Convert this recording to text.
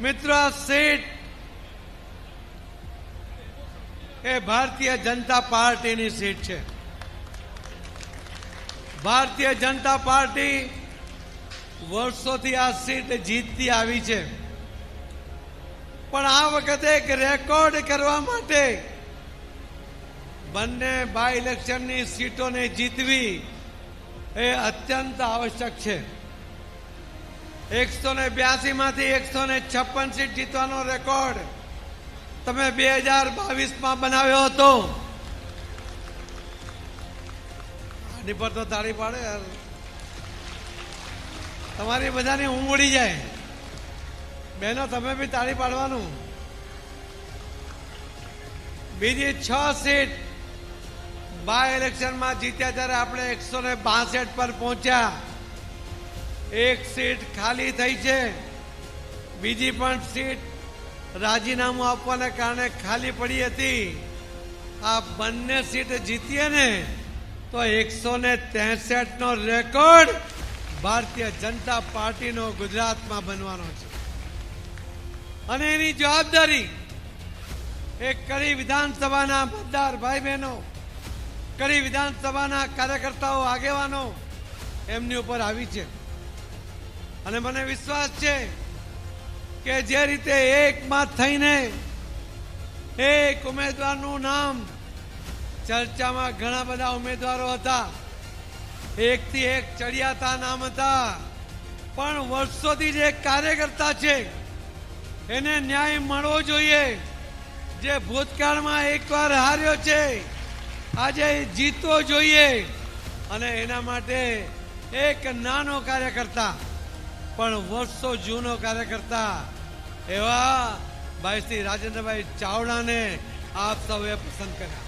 મિત્રો, આ સીટ એ ભારતીય જનતા પાર્ટીની સીટ છે. ભારતીય જનતા પાર્ટી વર્ષોથી આ સીટ જીતતી આવી છે, પણ આ વખતે એક રેકોર્ડ કરવા માટે બંને બાય ઇલેક્શનની સીટોને જીતવી એ અત્યંત આવશ્યક છે. 182 માંથી 156 સીટ જીતવાનો રેકોર્ડ તમે 2022માં બનાવ્યો હતો. આની પર તો તાળી પાડે યાર, તમારી બધાની ઊંઘ ઉડી જાય. બહેનો, તમે બી તાળી પાડવાનું. બીજી 6 સીટ બાય ઇલેક્શનમાં જીત્યા ત્યારે આપણે 162 પર પહોંચ્યા. એક સીટ ખાલી થઈ છે, બીજી પણ સીટ રાજીનામું આપવાના કારણે ખાલી પડી હતી. આ બંને સીટ જીતીએ ને તો 163 નો રેકોર્ડ ભારતીય જનતા પાર્ટીનો ગુજરાતમાં બનવાનો છે. અને એની જવાબદારી એક કડી વિધાનસભાના મતદાર ભાઈ બહેનો, કડી વિધાનસભાના કાર્યકર્તાઓ, આગેવાનો એમની ઉપર આવી છે. અને મને વિશ્વાસ છે કે જે રીતે એકમત થઈને એક ઉમેદવારનું નામ, ચર્ચામાં ઘણા બધા ઉમેદવારો હતા, એકથી એક ચડિયાતા નામ હતા, પણ વર્ષોથી જે કાર્યકર્તા છે એને ન્યાય મળવો જોઈએ. જે ભૂતકાળમાં એકવાર હાર્યો છે આજે જીતવો જોઈએ. અને એના માટે એક નાનો કાર્યકર્તા પણ વર્ષો જૂનો કાર્યકર્તા એવા ભાઈ શ્રી રાજેન્દ્રભાઈ ચાવડાને આપ સૌએ પસંદ કર્યા.